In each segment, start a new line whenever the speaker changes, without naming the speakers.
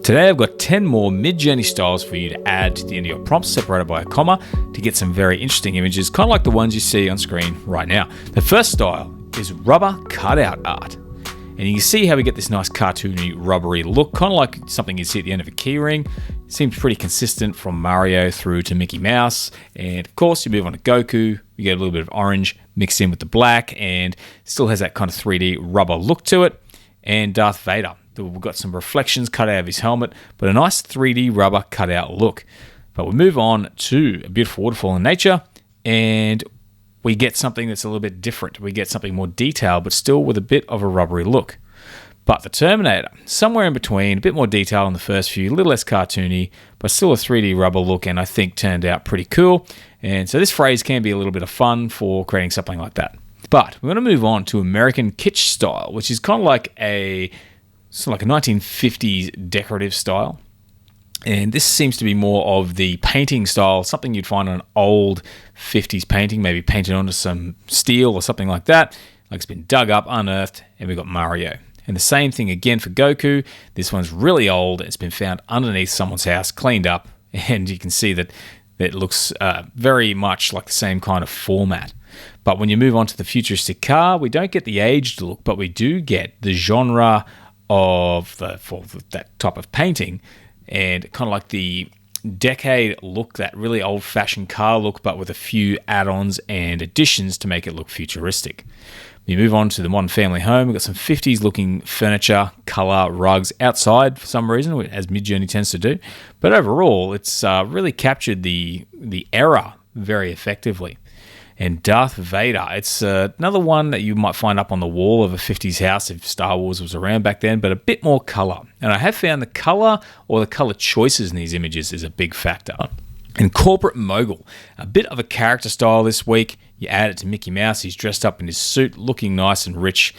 Today I've got 10 more Midjourney styles for you to add to the end of your prompts separated by a comma to get some very interesting images, kind of like the ones you see on screen right now. The first style is rubber cutout art. And you can see how we get this nice cartoony rubbery look, kind of like something you see at the end of a keyring. It seems pretty consistent from Mario through to Mickey Mouse. And of course you move on to Goku, you get a little bit of orange mixed in with the black and still has that kind of 3D rubber look to it. And Darth Vader. We've got some reflections cut out of his helmet, but a nice 3D rubber cutout look. But we move on to a beautiful waterfall in nature, and we get something that's a little bit different. We get something more detailed, but still with a bit of a rubbery look. But the Terminator, somewhere in between, a bit more detail in the first few, a little less cartoony, but still a 3D rubber look, and I think turned out pretty cool. And so this phrase can be a little bit of fun for creating something like that. But we're going to move on to American Kitsch style, which is kind of like a 1950s decorative style. And this seems to be more of the painting style, something you'd find on an old 50s painting, maybe painted onto some steel or something like that. Like it's been dug up, unearthed, and we've got Mario. And the same thing again for Goku. This one's really old. It's been found underneath someone's house, cleaned up, and you can see that it looks very much like the same kind of format. But when you move on to the futuristic car, we don't get the aged look, but we do get the genre of that type of painting, and kind of like the decade look, that really old-fashioned car look, but with a few add-ons and additions to make it look futuristic. We move on to the modern family home. We've got some 50s looking furniture, color, rugs outside for some reason, as Midjourney tends to do. But overall, it's really captured the era very effectively. And Darth Vader, it's another one that you might find up on the wall of a 50s house if Star Wars was around back then, but a bit more color. And I have found the color or the color choices in these images is a big factor. And Corporate Mogul, a bit of a character style this week. You add it to Mickey Mouse. He's dressed up in his suit, looking nice and rich,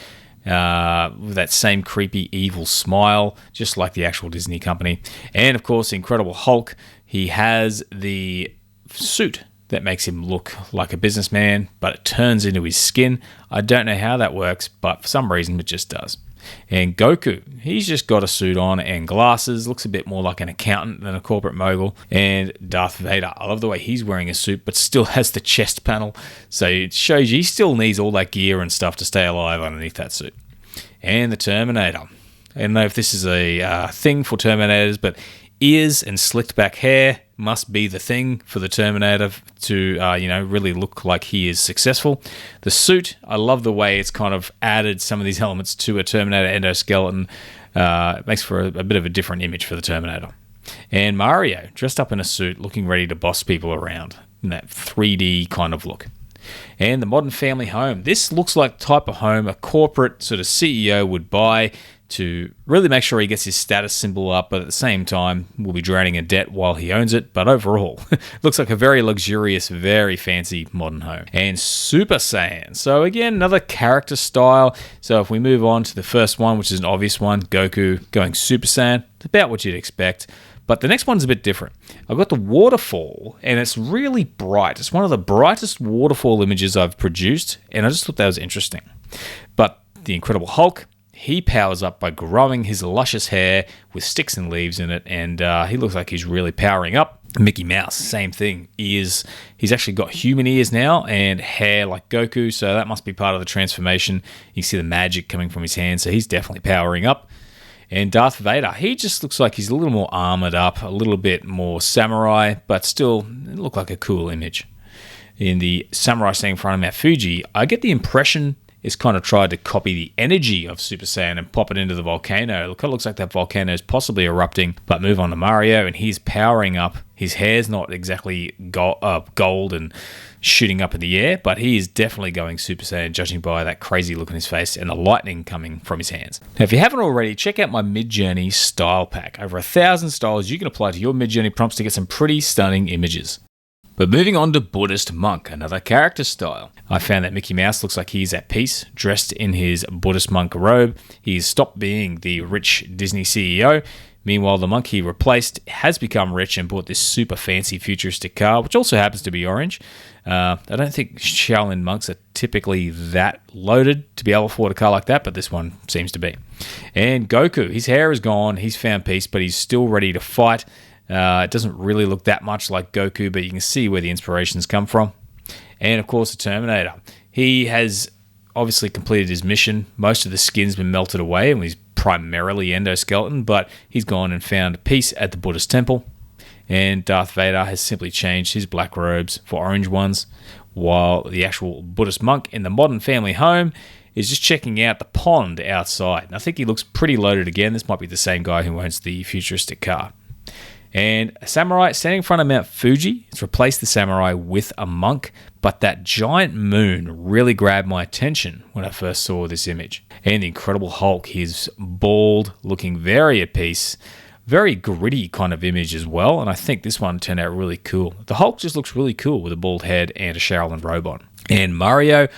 with that same creepy, evil smile, just like the actual Disney company. And of course, Incredible Hulk, he has the suit that makes him look like a businessman, but it turns into his skin. I don't know how that works, but for some reason it just does. And Goku, he's just got a suit on and glasses, looks a bit more like an accountant than a corporate mogul. And Darth Vader, I love the way he's wearing a suit, but still has the chest panel. So it shows you he still needs all that gear and stuff to stay alive underneath that suit. And the Terminator. I don't know if this is a thing for Terminators, but ears and slicked back hair must be the thing for the Terminator to, really look like he is successful. The suit, I love the way it's kind of added some of these elements to a Terminator endoskeleton. It makes for a bit of a different image for the Terminator. And Mario, dressed up in a suit, looking ready to boss people around in that 3D kind of look. And the modern family home. This looks like the type of home a corporate sort of CEO would buy to really make sure he gets his status symbol up, but at the same time will be drowning in debt while he owns it. But overall, it looks like a very luxurious, very fancy modern home. And Super Saiyan. So again, another character style. So if we move on to the first one, which is an obvious one, Goku going Super Saiyan, it's about what you'd expect. But the next one's a bit different. I've got the waterfall, and it's really bright. It's one of the brightest waterfall images I've produced, and I just thought that was interesting. But the Incredible Hulk, he powers up by growing his luscious hair with sticks and leaves in it, and he looks like he's really powering up. Mickey Mouse, same thing. Ears. He's actually got human ears now and hair like Goku, so that must be part of the transformation. You see the magic coming from his hands, so he's definitely powering up. And Darth Vader, he just looks like he's a little more armored up, a little bit more samurai, but still it looked like a cool image. In the samurai standing in front of Mount Fuji, I get the impression it's kind of tried to copy the energy of Super Saiyan and pop it into the volcano. It looks like that volcano is possibly erupting, but move on to Mario, and he's powering up. His hair's not exactly gold and shooting up in the air, but he is definitely going Super Saiyan, judging by that crazy look on his face and the lightning coming from his hands. Now, if you haven't already, check out my Midjourney style pack. Over 1,000 styles you can apply to your Midjourney prompts to get some pretty stunning images. But moving on to Buddhist monk, another character style. I found that Mickey Mouse looks like he's at peace, dressed in his Buddhist monk robe. He's stopped being the rich Disney CEO. Meanwhile, the monk he replaced has become rich and bought this super fancy futuristic car, which also happens to be orange. I don't think Shaolin monks are typically that loaded to be able to afford a car like that, but this one seems to be. And Goku, his hair is gone. He's found peace, but he's still ready to fight. It doesn't really look that much like Goku, but you can see where the inspirations come from. And, of course, the Terminator. He has obviously completed his mission. Most of the skin's been melted away, and he's primarily endoskeleton, but he's gone and found peace at the Buddhist temple. And Darth Vader has simply changed his black robes for orange ones, while the actual Buddhist monk in the modern family home is just checking out the pond outside. And I think he looks pretty loaded again. This might be the same guy who owns the futuristic car. And a samurai standing in front of Mount Fuji has replaced the samurai with a monk, but that giant moon really grabbed my attention when I first saw this image. And the Incredible Hulk, he's bald, looking very at peace, very gritty kind of image as well, and I think this one turned out really cool. The Hulk just looks really cool with a bald head and a Shaolin robe on. And Mario,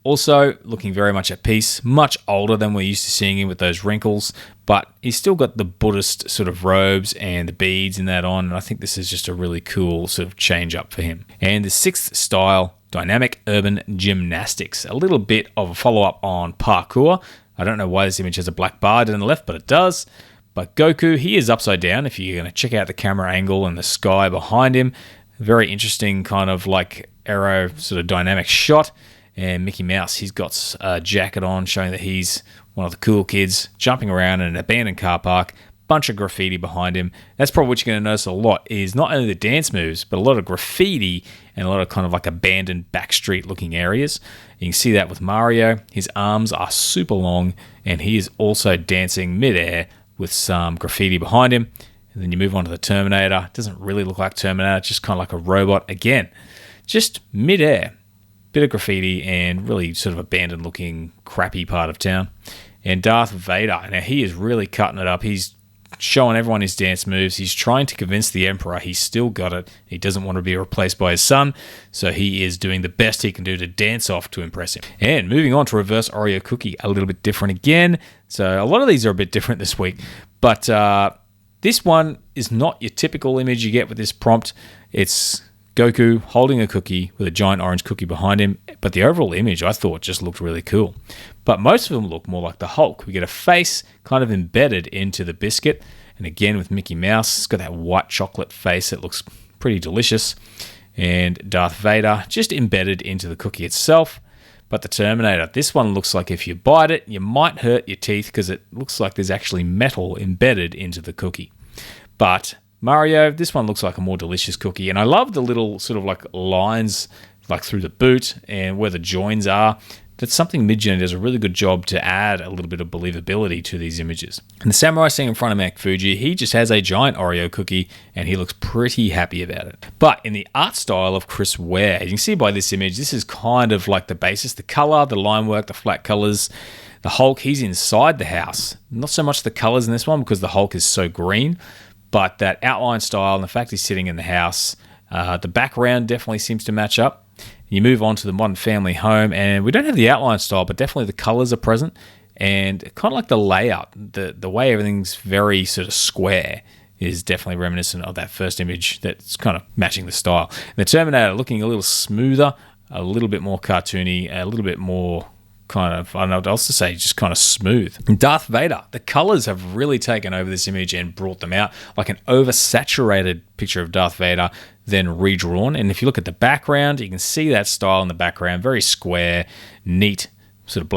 also looking very much at peace, much older than we're used to seeing him with those wrinkles, but he's still got the Buddhist sort of robes and the beads and that on, and I think this is just a really cool sort of change up for him. And the sixth style, Dynamic Urban Gymnastics, a little bit of a follow-up on parkour. I don't know why this image has a black bar down the left, but it does. But Goku, he is upside down if you're going to check out the camera angle and the sky behind him. Very interesting kind of like aero sort of dynamic shot. And Mickey Mouse, he's got a jacket on showing that he's one of the cool kids jumping around in an abandoned car park. Bunch of graffiti behind him. That's probably what you're going to notice a lot is not only the dance moves, but a lot of graffiti and a lot of kind of like abandoned backstreet looking areas. You can see that with Mario. His arms are super long and he is also dancing midair with some graffiti behind him. And then you move on to the Terminator. It doesn't really look like Terminator, it's just kind of like a robot. Again, just midair. Bit of graffiti and really sort of abandoned looking crappy part of town. And Darth Vader, now he is really cutting it up. He's showing everyone his dance moves. He's trying to convince the Emperor he's still got it. He doesn't want to be replaced by his son, so he is doing the best he can do to dance off to impress him. And moving on to Reverse Oreo Cookie, a little bit different again. So a lot of these are a bit different this week, but this one is not your typical image you get with this prompt. It's Goku holding a cookie with a giant orange cookie behind him, but the overall image I thought just looked really cool. But most of them look more like the Hulk. We get a face kind of embedded into the biscuit, and again with Mickey Mouse, it's got that white chocolate face that looks pretty delicious, and Darth Vader just embedded into the cookie itself. But the Terminator, this one looks like if you bite it, you might hurt your teeth because it looks like there's actually metal embedded into the cookie. But Mario, this one looks like a more delicious cookie, and I love the little sort of like lines like through the boot and where the joins are. That's something Midjourney does a really good job to add a little bit of believability to these images. And the samurai sitting in front of Mount Fuji, he just has a giant Oreo cookie and he looks pretty happy about it. But in the art style of Chris Ware, you can see by this image, this is kind of like the basis, the color, the line work, the flat colors. The Hulk, he's inside the house. Not so much the colors in this one because the Hulk is so green, but that outline style and the fact he's sitting in the house, the background definitely seems to match up. You move on to the modern family home, and we don't have the outline style, but definitely the colors are present, and kind of like the layout, the way everything's very sort of square is definitely reminiscent of that first image that's kind of matching the style. And the Terminator looking a little smoother, a little bit more cartoony, a little bit more kind of, I don't know what else to say, just kind of smooth. And Darth Vader, the colors have really taken over this image and brought them out like an oversaturated picture of Darth Vader, then redrawn. And if you look at the background, you can see that style in the background, very square, neat, sort of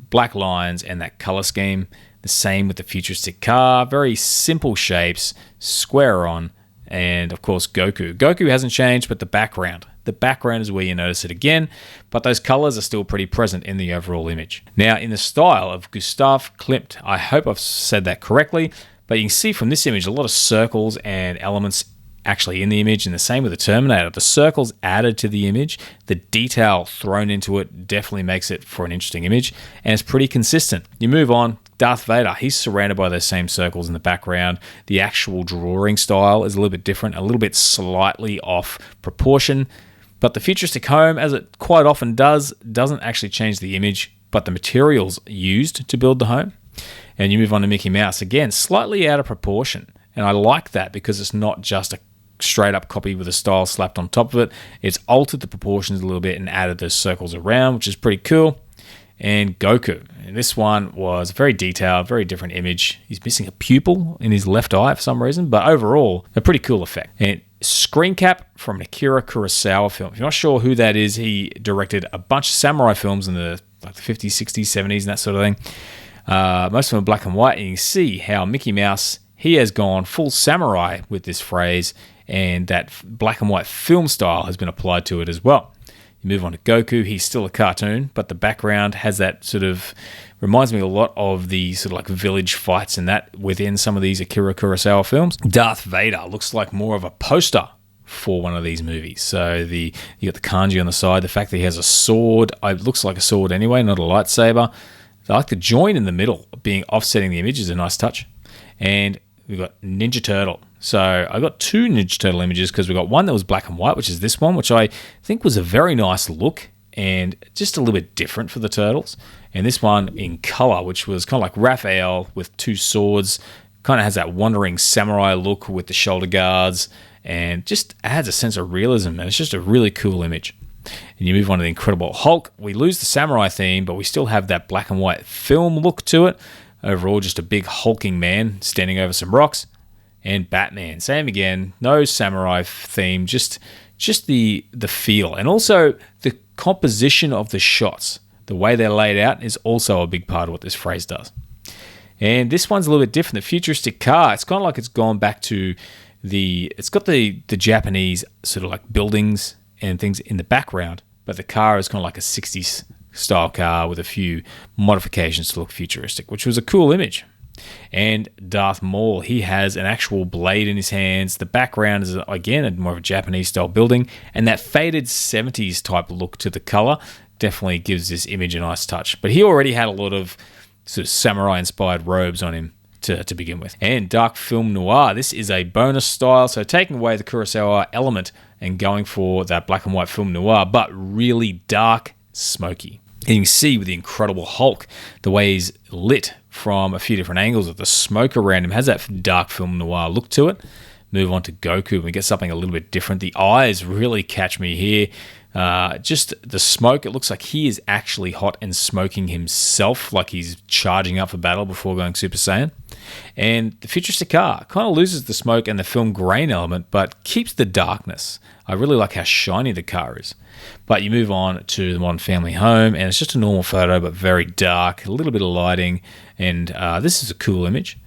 black lines and that color scheme. The same with the futuristic car, very simple shapes, square on, and of course Goku. Goku hasn't changed, but the background is where you notice it again, but those colors are still pretty present in the overall image. Now, in the style of Gustav Klimt, I hope I've said that correctly, but you can see from this image a lot of circles and elements actually in the image, and the same with the Terminator. The circles added to the image, the detail thrown into it definitely makes it for an interesting image, and it's pretty consistent. You move on, Darth Vader, he's surrounded by those same circles in the background. The actual drawing style is a little bit different, a little bit slightly off proportion, but the futuristic home, as it quite often does, doesn't actually change the image, but the materials used to build the home. And you move on to Mickey Mouse, again, slightly out of proportion. And I like that because it's not just a straight up copy with a style slapped on top of it. It's altered the proportions a little bit and added those circles around, which is pretty cool. and Goku. And this one was very detailed, very different image. He's missing a pupil in his left eye for some reason, but overall, a pretty cool effect. And Screencap from an Akira Kurosawa film. If you're not sure who that is, he directed a bunch of samurai films in the 50s, 60s, 70s, and that sort of thing. Most of them are black and white, and you can see how Mickey Mouse, he has gone full samurai with this phrase, and that black and white film style has been applied to it as well. You move on to Goku, he's still a cartoon, but the background has that sort of, reminds me a lot of the sort of like village fights and that within some of these Akira Kurosawa films. Darth Vader looks like more of a poster for one of these movies. So you got the kanji on the side, the fact that he has a sword, it looks like a sword anyway, not a lightsaber. I like the join in the middle being offsetting the image is a nice touch. And we've got Ninja Turtle. So I got two Ninja Turtle images because we got one that was black and white, which is this one, which I think was a very nice look and just a little bit different for the turtles. And this one in color, which was kind of like Raphael with two swords, kind of has that wandering samurai look with the shoulder guards and just adds a sense of realism. And it's just a really cool image. And you move on to the Incredible Hulk. We lose the samurai theme, but we still have that black and white film look to it. Overall, just a big hulking man standing over some rocks. And Batman, same again, no samurai theme, just the feel. And also the composition of the shots, the way they're laid out is also a big part of what this phrase does. And this one's a little bit different. The futuristic car, it's kind of like it's gone back to it's got the Japanese sort of like buildings and things in the background, but the car is kind of like a 60s style car with a few modifications to look futuristic, which was a cool image. And Darth Maul, he has an actual blade in his hands. The background is, again, more of a Japanese style building, and that faded 70s type look to the color definitely gives this image a nice touch. But he already had a lot of sort of samurai inspired robes on him to begin with. And Dark Film Noir, this is a bonus style, so taking away the Kurosawa element and going for that black and white film noir, but really dark, smoky. And you can see with the Incredible Hulk, the way he's lit from a few different angles, of the smoke around him has that dark film noir look to it. Move on to Goku and we get something a little bit different. The eyes really catch me here. Just the smoke, it looks like he is actually hot and smoking himself, like he's charging up for battle before going Super Saiyan. And the futuristic car kind of loses the smoke and the film grain element, but keeps the darkness. I really like how shiny the car is. But you move on to the Modern Family Home, and it's just a normal photo, but very dark, a little bit of lighting, and this is a cool image.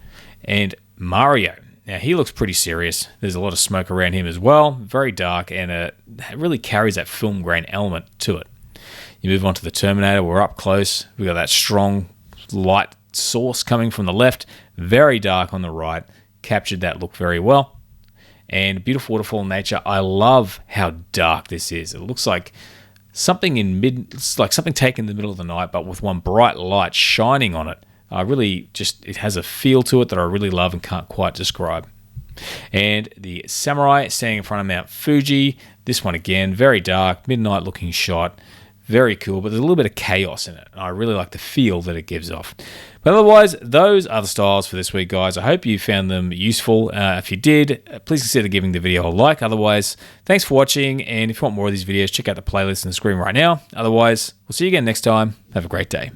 And Mario, now he looks pretty serious. There's a lot of smoke around him as well, very dark, and it really carries that film grain element to it. You move on to the Terminator, we're up close. We've got that strong light source coming from the left, very dark on the right, captured that look very well. And beautiful waterfall nature. I love how dark this is. It looks like something it's like something taken in the middle of the night, but with one bright light shining on it. It has a feel to it that I really love and can't quite describe. And the samurai standing in front of Mount Fuji. This one again, very dark, midnight looking shot. Very cool, but there's a little bit of chaos in it. I really like the feel that it gives off. But otherwise, those are the styles for this week, guys. I hope you found them useful. If you did, please consider giving the video a like. Otherwise, thanks for watching. And if you want more of these videos, check out the playlist on the screen right now. Otherwise, we'll see you again next time. Have a great day.